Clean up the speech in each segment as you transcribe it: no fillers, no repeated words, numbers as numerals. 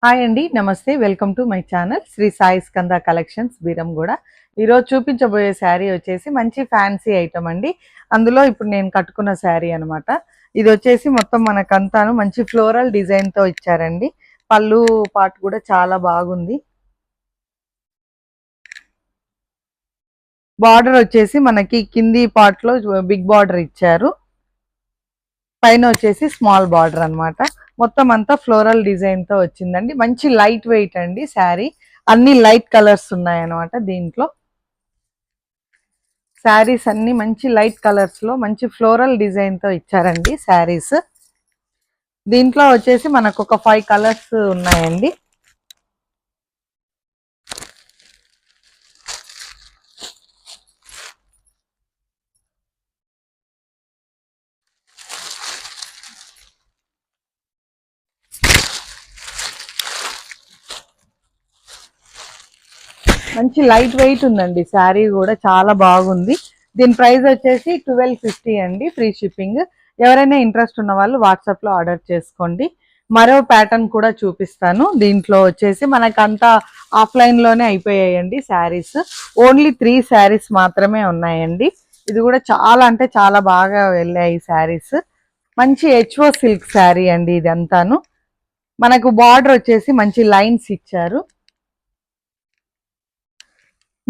Hi అండి. నమస్తే. Welcome to my channel Shri Sai Skanda collections Beeramguda. ఈరోజు చూపించబోయే శారీ వచ్చేసి మంచి ఫ్యాన్సీ ఐటమ్ అండి. అందులో ఇప్పుడు నేను కట్టుకున్న శారీ అనమాట. ఇది వచ్చేసి మొత్తం మనకంతాను మంచి ఫ్లోరల్ డిజైన్తో ఇచ్చారండి. పళ్ళు పాటు కూడా చాలా బాగుంది. బార్డర్ వచ్చేసి మనకి కింది పార్ట్లో బిగ్ బార్డర్ ఇచ్చారు. పైన వచ్చేసి స్మాల్ బార్డర్ అనమాట. మొత్తం అంతా ఫ్లోరల్ డిజైన్ తో వచ్చిందండి. మంచి లైట్ వెయిట్ అండి శారీ. అన్ని లైట్ కలర్స్ ఉన్నాయన్నమాట దీంట్లో. శారీస్ అన్ని మంచి లైట్ కలర్స్ లో మంచి ఫ్లోరల్ డిజైన్ తో ఇచ్చారండి శారీస్. దీంట్లో వచ్చేసి మనకు ఒక 5 కలర్స్ ఉన్నాయండి. మంచి లైట్ వెయిట్ ఉందండి శారీ కూడా చాలా బాగుంది. దీని ప్రైస్ వచ్చేసి 1250 అండి, ఫ్రీ షిప్పింగ్. ఎవరైనా ఇంట్రెస్ట్ ఉన్న వాళ్ళు వాట్సాప్ లో ఆర్డర్ చేసుకోండి. మరో ప్యాటర్న్ కూడా చూపిస్తాను. దీంట్లో వచ్చేసి మనకంతా ఆఫ్లైన్ లోనే అయిపోయాయండి శారీస్. ఓన్లీ 3 శారీస్ మాత్రమే ఉన్నాయండి. ఇది కూడా చాలా అంటే చాలా బాగా వెళ్ళాయి శారీస్. మంచి హెచ్ఓ సిల్క్ శారీ అండి ఇదంతాను. మనకు బార్డర్ వచ్చేసి మంచి లైన్స్ ఇచ్చారు.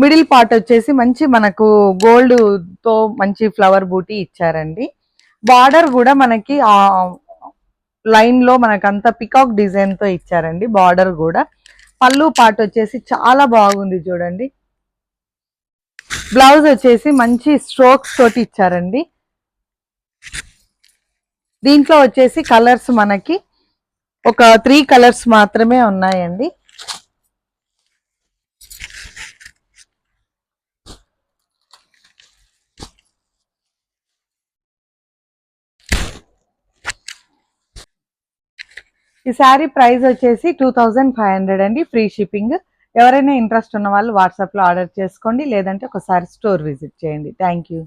మిడిల్ పార్ట్ వచ్చేసి మంచి మనకు గోల్డ్ తో మంచి ఫ్లవర్ బూటీ ఇచ్చారండి. బార్డర్ కూడా మనకి లైన్ లో మనకంతా పికాక్ డిజైన్ తో ఇచ్చారండి బార్డర్ కూడా. పళ్ళు పార్ట్ వచ్చేసి చాలా బాగుంది చూడండి. బ్లౌజ్ వచ్చేసి మంచి స్ట్రోక్స్ తోటి ఇచ్చారండి. దీంట్లో వచ్చేసి కలర్స్ మనకి ఒక 3 కలర్స్ మాత్రమే ఉన్నాయండి. ఈ శారీ ప్రైస్ వచ్చేసి 2500 అండి, ఫ్రీ షిప్పింగ్. ఎవరైనా ఇంట్రెస్ట్ ఉన్న వాళ్ళు వాట్సాప్లో ఆర్డర్ చేసుకోండి, లేదంటే ఒకసారి స్టోర్ విజిట్ చేయండి. Thank you.